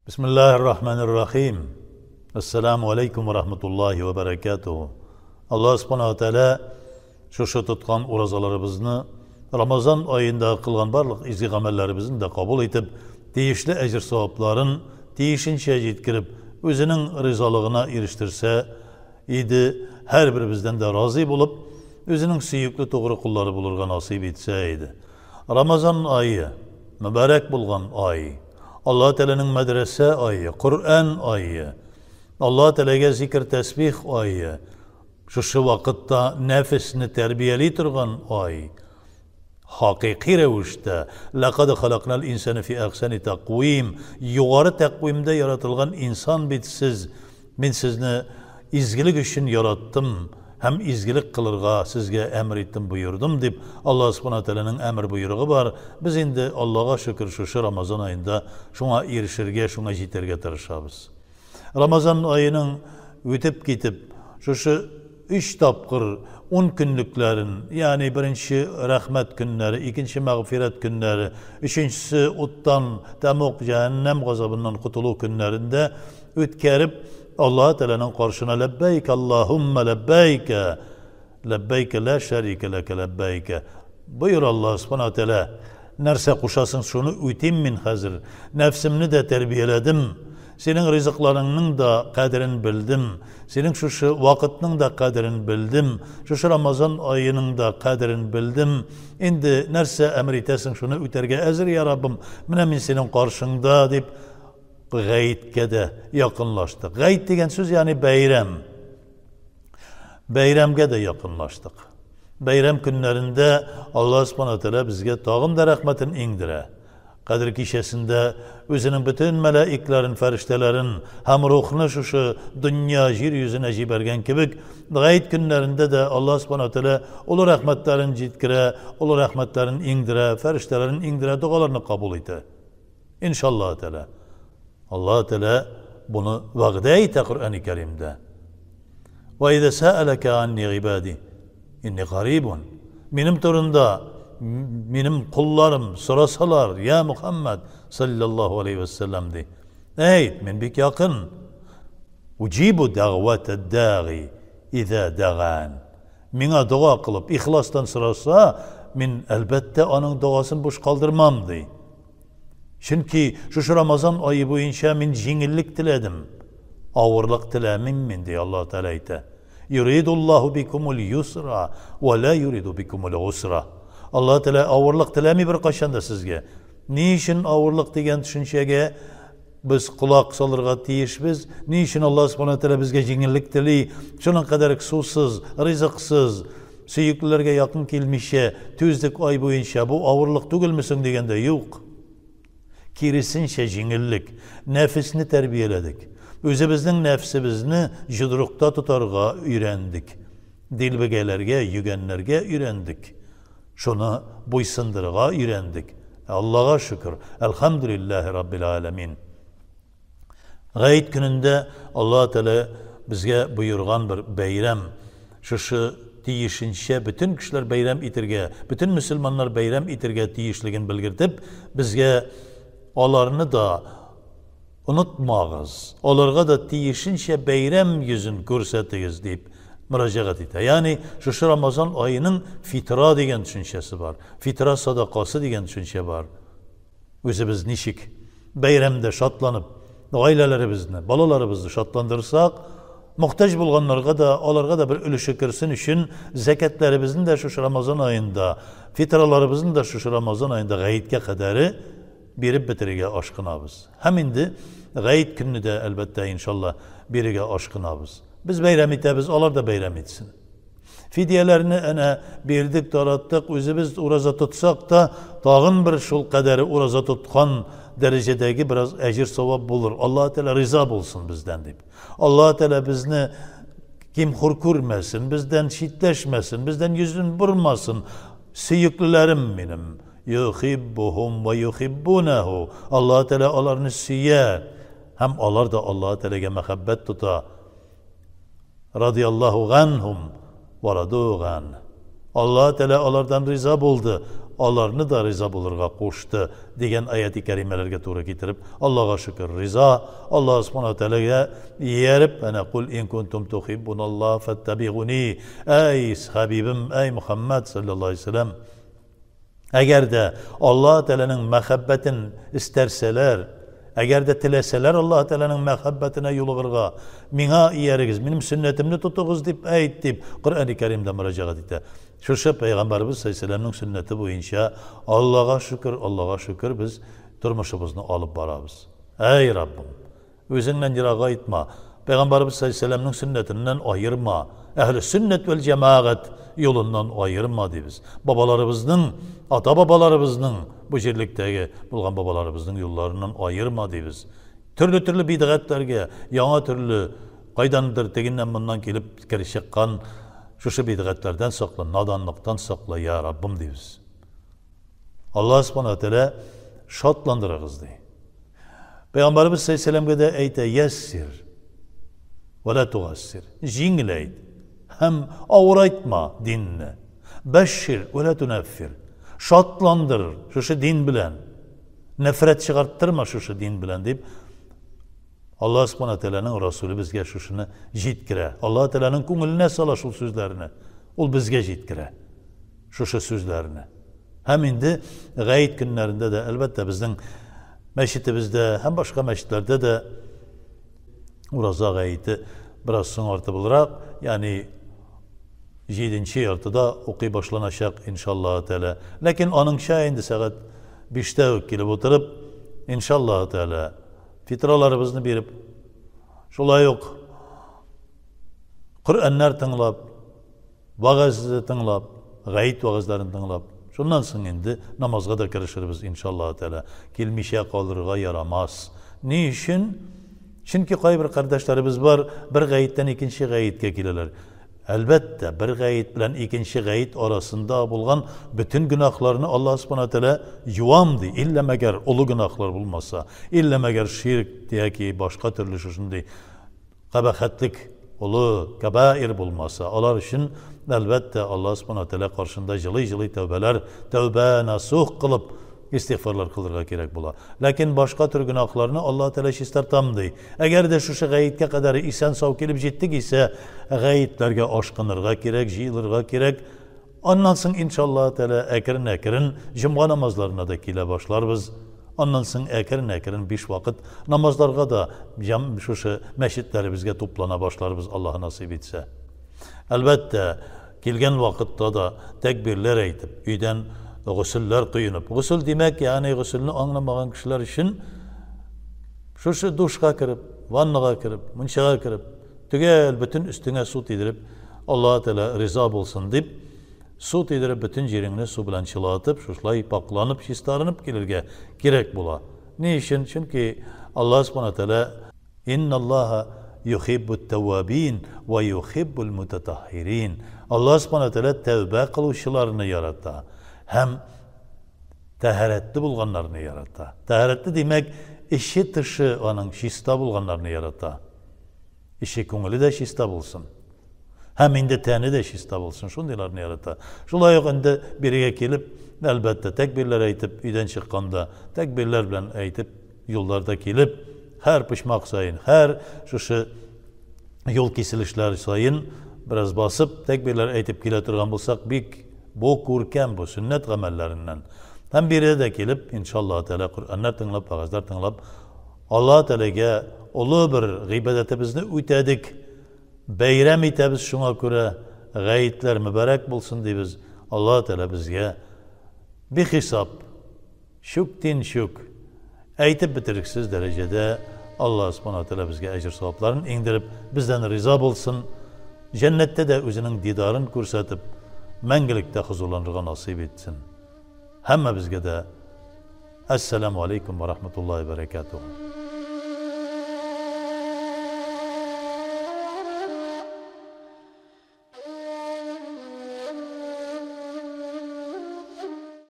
Bismillahirrahmanirrahim. Assalamu alaikum wa rahmatullahi wa barakatuhu. Allah subhanahu wa ta'ala şu tutkan urazalarımızı Ramazan ayında kılgan barlık izgi amellerimizin de kabul edip değişli ecir savapların değişince yetkirip özünün rızalığına eriştirse idi, her birimizden de razı bulup özünün süyüklü doğru kulları bulurga nasip etseydi. Ramazan ayı, mübarek bulgan ayı, Allah Teala'nın medrese ayı, Kur'an ayı, Allah Teala'ya zikir tesbih ayı, şu vakitte nefsini terbiyeli turgan ay, hakiki revişte, لَقَدْ خَلَقْنَا الْاِنْسَانِ فِي اَحْسَنِ takvim, yukarı takvimde yaratılgan insan bitsiz, ben sizni izgilik için yarattım, hem izgilik kılırga sizge emrettim buyurdum deyip Allah subhanahu teala'nın emir buyruğu var. Biz indi Allah'a şükür şu Ramazan ayında şuna erişirge, şuna jiterge tırışabız. Ramazan ayının ötüp gitip şu 3 tapkır 10 günlüklerin, yani birinci rahmet günleri, ikinci mağfiret günleri, üçüncüsü uttan, temuk, cehennem gazabından kutulu günlerinde ötkerip Allah Teala'nın karşına lebbeyk Allahümme lebbeyke lebbeyke la şerike leke lebbeyke buyur Allah subhanahu teala nerse kuşasın şunu ütim min hazır nefsimni de terbiyeledim senin rızıklarının da kaderini bildim senin şu vakitinin de kaderini bildim şu Ramazan ayının da kaderini bildim indi nerse emritesin şunu üterge ezir ya Rabbim min senin karşında deyip gayetke de yakınlaştık. Gayet degen söz yani bayram. Bayramga da yakınlaştık. Bayram günlerinde Allah subhanahu teala bizge tağım da rahmetini indire. Kadir kişisinde özünün bütün melaiklerin, feriştelerin hem ruhunu şu dünya yeryüzüne jibergen kibik gayet günlerinde de Allah subhanahu teala olu rahmetlerin jitkire, olu rahmetlerin indire, feriştelerin indire dualarını kabul ete. İnşallah teala. Allah Teala bunu vaade etti Kur'an-ı Kerim'de. Ve izâ sâeleke anni ibâdi inni garibun. Benim turunda benim kullarım sorasalar ya Muhammed sallallahu aleyhi ve sellem de. Ey men bik yakın. Ucibu da'vete dâgi izâ da'an. Mine dua kılıp ihlastan sorasa men elbette onun duasını boş kaldırmam de. Çünkü şu Ramazan ayı boyunca min jingillik diledim. Ağırlık dilemim diye Allah Teala ite. Yuridullahu bikumul yusra ve la yuridu bikumul usra. Allah Teala ağırlık dilemi bir kaşanda sizge. Niçin ağırlık degen düşüncege biz kulak salırga tiyişbiz? Niçin Allah subhanahu teala bizge jingillik dili? Şunun kadar susuz, rızıksız, süyüklülerge yakın kelmişe, tüzdük ay boyunca bu ağırlık tügülmüsün degende yok. Kirisinçe jingillik, nefisini terbiyeledik. Özümüzün nefsimizni jidrukta tutarga öğrendik. Dilbegelerge, yügenlerge öğrendik. Şunu buysundırga öğrendik. Allah'a şükür. Elhamdülillahi Rabbil alemin. Gayet gününde Allah Teala bizge buyurgan bir bayram. Şu tiyişinçe bütün kişiler bayram itirge, bütün Müslümanlar bayram itirge tiyişligin bilgirdip bizge onlarını da unutmağız. Onlarga da tiyişinçe bayram yüzün görsetiyiz deyip müracaat ete. Yani şu Ramazan ayının fitra degen düşüncesi var. Fitra sadakası degen düşünce var. Özümüz nişik bayramda şatlanıp ailelerimizni, balalarımızı şatlandırırsak muhtaç bulganlarga da onlarga da bir ülüşü kirsin için zekatlarımızın da şu Ramazan ayında, fitralarımızın da şu Ramazan ayında gayetke kadarı birip bitirige aşkınabız. Hem indi gayet günü de elbette inşallah birige aşkınabız. Biz bayram etemiz, onlar da bayram etsin. Fidyelerini ene birdik, darattık, özümüz uraza tutsak da dağın bir şul kaderi uraza tutkan derecedeki biraz ecir sevap bulur. Allah Teala rıza bulsun bizden deyip. Allah Teala bizni kim hurkurmesin, bizden şiddeşmesin, bizden yüzün vurmasın. Süyüklülerim benim. Yuhibbuhum ve yuhibbunehu. Allah Teala onlarını süyer. Hem onlar da Allah Teala'ya mehabbet tuta. Radiyallahu anhum ve radu'an. Allah Teala onlardan rıza buldu. onlarını da rıza bulurga koştu degen ayeti kerimelerge to'g'ri getirip Allah'a şükür rıza Allah subhanahu teala'ga yerip ana kul in kuntum tuhibbunallah fattabi'uni ey Habibim ey Muhammed sallallahu aleyhi ve sellem eğer de Allah Teala'nın muhabbetin isterseler eğer de tileseler Allah Teala'nın muhabbetine yolugurga mina iyerigiz benim sünnetimni tutuguz dip ayet dip Kur'an-ı Kerim'de müracaat etti. Şu Peygamberimiz sallallahu aleyhi ve sellem'nin sünneti boyunca Allah'a şükür biz turmuşumuzni alıp barabız. Ey Rabbim özünden yirağa etme. Peygamberimiz sallallahu aleyhi ve sellem'nin sünnetinden ayırma. Ehli sünnet vel cemaat yolundan ayırma deybiz. Babalarımızın, ata babalarımızın bu yerlikteki bulgan babalarımızın yollarından ayırma deybiz. Türlü bid'atlarga, yana türlü qaydandır teginden bundan kelip kirişikkan şu bid'atlardan sakla, nadanlıktan sakla ya Rabbim deybiz. Allah subhanahu wa ta'ala şatlandırırız dey. Peygamberimiz sallallahu aleyhi ve sellem'e de eyte yessir ve la tugassir. Jingleyd. Hem avratma dinni. Beşşir ve la tuneffir. Şatlandırır şu din bilen. Nefret çıkarttırma şu din bilen deyip Allah subhanahu teala'nın Resulü bizge şunu jitkire. Allah teala'nın ko'ngiline sala şu sözlerini. Ol bizge jitkire. Şu sözlerini. Hem indi gayet günlerinde de elbette bizden meşitimizde hem başka meşitlerde de uraza gayeti biraz soňarty bularak yani 7-nji ýartyda okuy başlanacak inşallah teala. Lakin onun şaýyndy sagat 5-te kelip oturup inşallah teala fitralarımızı berip şolay yok Kur'anlar tinlap wagazdy tinlap gayet wagazlaryny tinlap şondan soň endi namazga da kirişiriz inşallah teala. Kelmişe kalırga yaramaz. Ne için? Çünkü bir kardeşlerimiz var, bir gayetden ikinci gayetke kileler. Elbette bir gayet bilen ikinci gayet arasında bulgan bütün günahlarını Allah subhanahu teala yuamdı. İlle meger olu günahlar bulmasa, ille meger şirk diye ki başka türlü şuşundu. Kabahatlik olu kebair bulmasa. Onlar için elbette Allah subhanahu teala karşında jılı tövbeler, tövbe nasuh kılıp istiğfarlar kılırga gerek bula. Lakin başka tür günahlarını Allah Teala ister tamdı. Eğer de şu gayetke kadar isen sav kelip jettik ise gayetlerge aşkınırga gerek, jiyilirga gerek. Ondan soň inşallah Teala ekirin cuma namazlarına da kile başlarız. Ondan soň ekirin 5 vakit namazlarga da şu meşitlerimizge toplana başlarız Allah nasip etse. Elbette kelgen vakitte da tekbirler aytıp üyden gusüller kıyınıp. Gusül demek yani gusülünü anlamayan kişiler için şu duşka kirip, vannaga kirip, munşaga kirip, tügel bütün üstüne su tidirip Allah Teala rıza bolsun deyip su tidirip bütün yerini su bilen çılatıp, şuşlay paklanıp, şistaranıp gelirge gerek bula. Ne için? Çünkü Allah subhanahu teala innallaha yuhibbut tevvabin ve yuhibbul mutatahhirin. Allah subhanahu teala tevbe kıluşlarını yarattı. Hem taharetli bulganlarını yarattı. Taharetli demek işi dışı onun şista bulganlarını yarattı. İşi koňuly da şista bulsun. Hem indi teni de şista bulsun. Şundalarını yarattı. Şolay yok indi biriye kelip elbette tekbirler aytıp üyden çıkkanda tekbirler bilen aytıp yollarda kelip her pışmak sayın, her şu yol kesilişler sayın biraz basıp tekbirler aytıp kele turgan bolsak bik bu kurken bu sünnet gamellerinden. Hem biri de kelip inşallah Teala Kur'anlar tinlap, bagazlar tinlap Allah Teala'ga ulu bir gıybedetimizni ütedik. Beyrem etemiz şuna göre gayetler mübarek bulsun deybiz. Allah Teala bizge bir hesap şüktin şük aytıp bitiriksiz derecede Allah subhanahu teala bizge ecir savaplarını indirip bizden rıza bulsun. Cennette de özünün didarını ko'rsatib mangilikda huzurlanırga nasip etsin. Hamma bizge de Esselamu aleyküm ve rahmetullahi ve berekatuhu.